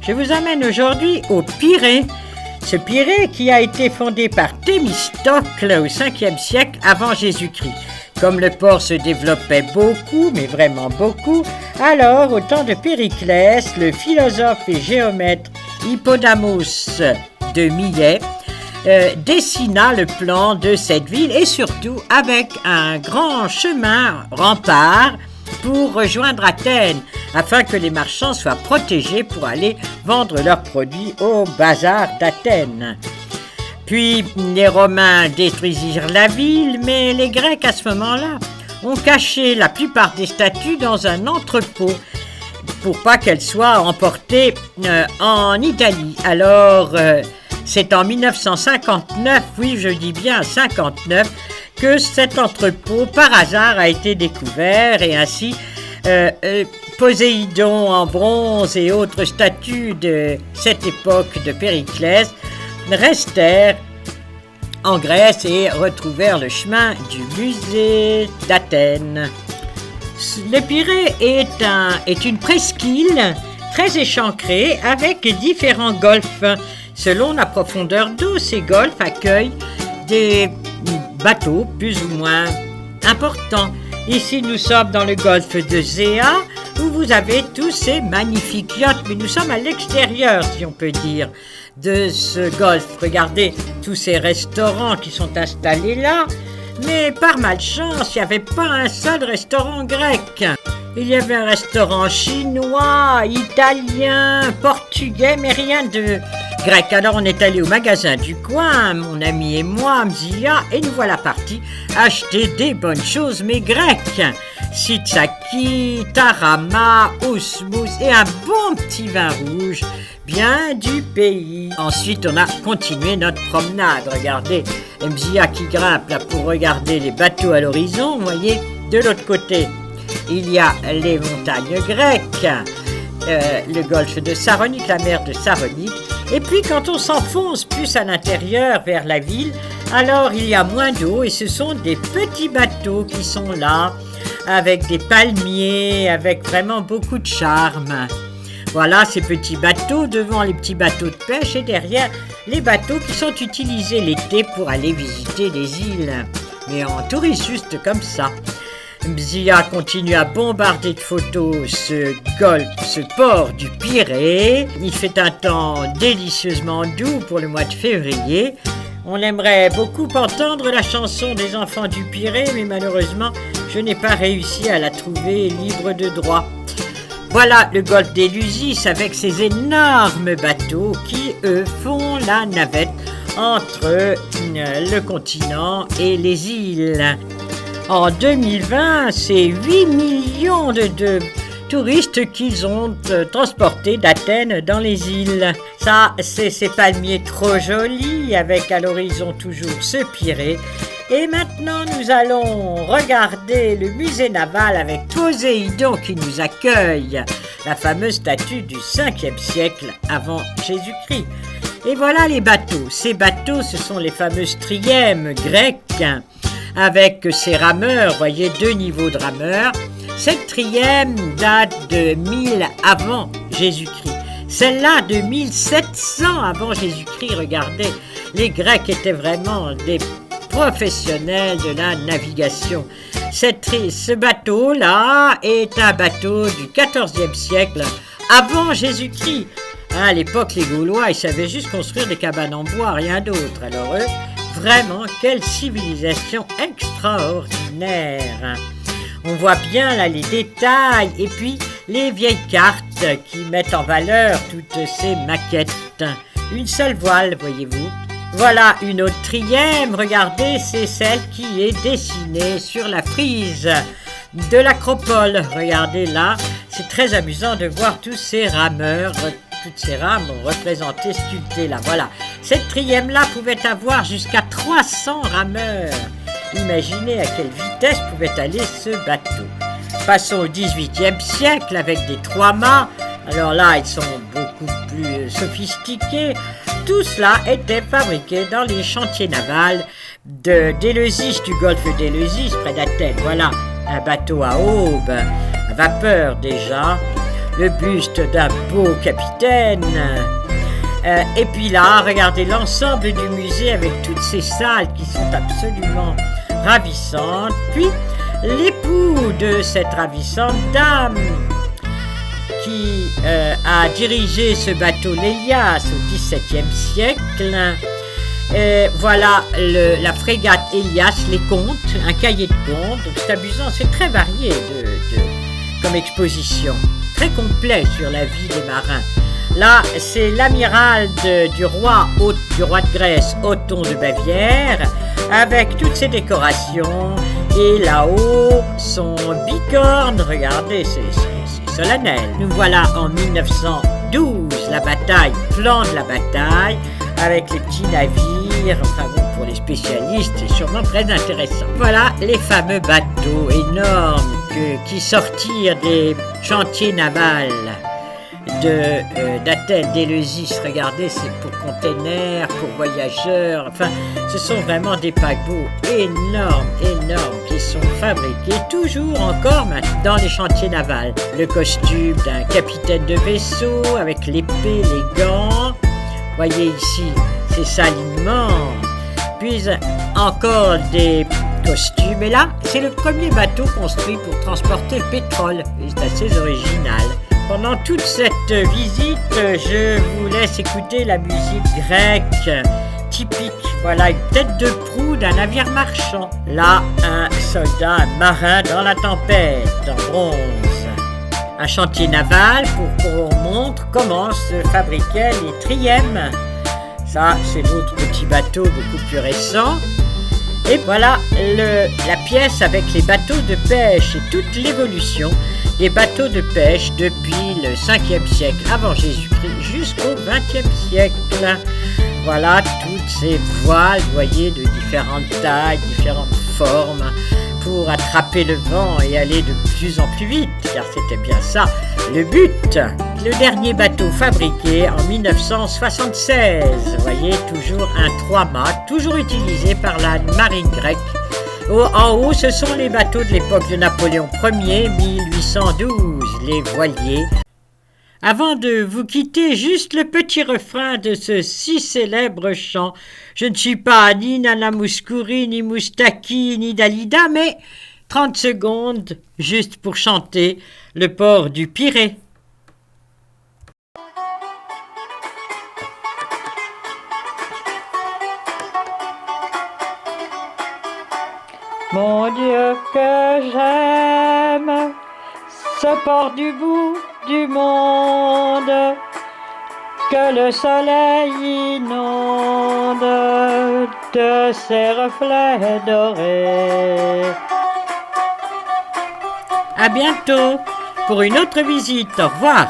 Je vous amène aujourd'hui au Pirée. Ce Pirée qui a été fondé par Thémistocle au 5e siècle avant Jésus-Christ. Comme le port se développait beaucoup, mais vraiment beaucoup, alors au temps de Périclès, le philosophe et géomètre Hippodamos de Millet dessina le plan de cette ville et surtout avec un grand chemin rempart pour rejoindre Athènes, afin que les marchands soient protégés pour aller vendre leurs produits au bazar d'Athènes. Puis les Romains détruisirent la ville, mais les Grecs à ce moment-là ont caché la plupart des statues dans un entrepôt pour pas qu'elles soient emportées en Italie. Alors, c'est en 1959, oui je dis bien 59, que cet entrepôt par hasard a été découvert et ainsi Poséidon en bronze et autres statues de cette époque de Périclès restèrent en Grèce et retrouvèrent le chemin du musée d'Athènes. Le Pirée est une presqu'île très échancrée avec différents golfes. Selon la profondeur d'eau, ces golfes accueillent des bateaux plus ou moins importants. Ici, nous sommes dans le golfe de Zéa, où vous avez tous ces magnifiques yachts, mais nous sommes à l'extérieur, si on peut dire, de ce golfe. Regardez tous ces restaurants qui sont installés là, mais par malchance, il n'y avait pas un seul restaurant grec. Il y avait un restaurant chinois, italien, portugais, mais rien de grec. Alors on est allé au magasin du coin, mon ami et moi, Mzia, et nous voilà partis acheter des bonnes choses, mais grecques. Sitsaki, tarama, ousmous et un bon petit vin rouge, bien du pays. Ensuite, on a continué notre promenade. Regardez, Mzia qui grimpe là pour regarder les bateaux à l'horizon. Vous voyez, de l'autre côté, il y a les montagnes grecques, le golfe de Saronique, la mer de Saronique. Et puis quand on s'enfonce plus à l'intérieur vers la ville, alors il y a moins d'eau et ce sont des petits bateaux qui sont là, avec des palmiers, avec vraiment beaucoup de charme. Voilà ces petits bateaux devant les petits bateaux de pêche et derrière les bateaux qui sont utilisés l'été pour aller visiter les îles. Mais en touriste juste comme ça. Mzia continue à bombarder de photos ce golfe, ce port du Pirée. Il fait un temps délicieusement doux pour le mois de février. On aimerait beaucoup entendre la chanson des enfants du Pirée, mais malheureusement, je n'ai pas réussi à la trouver libre de droit. Voilà le golfe d'Élusis avec ses énormes bateaux qui, eux, font la navette entre le continent et les îles. En 2020, c'est 8 millions de touristes qu'ils ont transportés d'Athènes dans les îles. Ça, c'est ces palmiers trop jolis, avec à l'horizon toujours ce Pirée. Et maintenant, nous allons regarder le musée naval avec Poséidon qui nous accueille, la fameuse statue du 5e siècle avant Jésus-Christ. Et voilà les bateaux. Ces bateaux, ce sont les fameuses trièmes grecques, avec ses rameurs, voyez, 2 niveaux de rameurs. Cette trième date de 1000 avant Jésus-Christ. Celle-là de 1700 avant Jésus-Christ. Regardez, les Grecs étaient vraiment des professionnels de la navigation. Ce bateau-là est un bateau du 14e siècle avant Jésus-Christ. À l'époque, les Gaulois, ils savaient juste construire des cabanes en bois, rien d'autre. Alors eux, vraiment, quelle civilisation extraordinaire! On voit bien là les détails et puis les vieilles cartes qui mettent en valeur toutes ces maquettes. Une seule voile, voyez-vous. Voilà une autre trième, regardez, c'est celle qui est dessinée sur la frise de l'acropole. Regardez là, c'est très amusant de voir tous ces rameurs, toutes ces rames représentées, sculptées là. Voilà, cette trième-là pouvait avoir jusqu'à 300 rameurs. Imaginez à quelle vitesse pouvait aller ce bateau. Passons au XVIIIe siècle avec des 3 mâts. Alors là, ils sont beaucoup plus sophistiqués. Tout cela était fabriqué dans les chantiers navals d'Éleusis, du golfe d'Éleusis, près d'Athènes. Voilà, un bateau à aube, à vapeur déjà. le buste d'un beau capitaine. Et puis là, regardez l'ensemble du musée avec toutes ces salles qui sont absolument ravissantes. Puis l'époux de cette ravissante dame qui a dirigé ce bateau l'Élias au XVIIe siècle. Voilà la frégate Élias, les contes, un cahier de contes. Donc c'est amusant, c'est très varié comme exposition, très complet sur la vie des marins. Là, c'est l'amiral du roi de Grèce, Othon de Bavière, avec toutes ses décorations. Et là-haut, son bicorne, regardez, c'est solennel. Nous voilà en 1912, la bataille, plan de la bataille, avec les petits navires, enfin bon, pour les spécialistes, c'est sûrement très intéressant. Voilà les fameux bateaux énormes qui sortirent des chantiers navals d'Athènes, d'Éleusis. Regardez, c'est pour containers, pour voyageurs, enfin, ce sont vraiment des paquebots énormes, qui sont fabriqués toujours encore dans les chantiers navals. Le costume d'un capitaine de vaisseau avec l'épée, les gants. Voyez ici, ces salles immenses. Puis encore des costumes. Et là, c'est le premier bateau construit pour transporter le pétrole. C'est assez original. Pendant toute cette visite, je vous laisse écouter la musique grecque typique. Voilà une tête de proue d'un navire marchand. Là, un soldat, un marin dans la tempête, en bronze. Un chantier naval pour qu'on montre comment se fabriquaient les trièmes. Ça, c'est d'autres petits bateaux beaucoup plus récents. Et voilà la pièce avec les bateaux de pêche et toute l'évolution des bateaux de pêche depuis le 5e siècle avant Jésus-Christ jusqu'au 20e siècle. Voilà toutes ces voiles, vous voyez, de différentes tailles, différentes formes, pour attraper le vent et aller de plus en plus vite, car c'était bien ça le but. Le dernier bateau fabriqué en 1976, vous voyez, toujours un 3-mâts, toujours utilisé par la marine grecque. En haut, ce sont les bateaux de l'époque de Napoléon Ier, 1812, les voiliers. Avant de vous quitter, juste le petit refrain de ce si célèbre chant. Je ne suis pas ni Nana Mouskouri, ni Moustaki, ni Dalida, mais 30 secondes juste pour chanter le port du Pirée. Mon Dieu, que j'aime ce port du bout du monde, que le soleil inonde de ses reflets dorés. À bientôt pour une autre visite. Au revoir.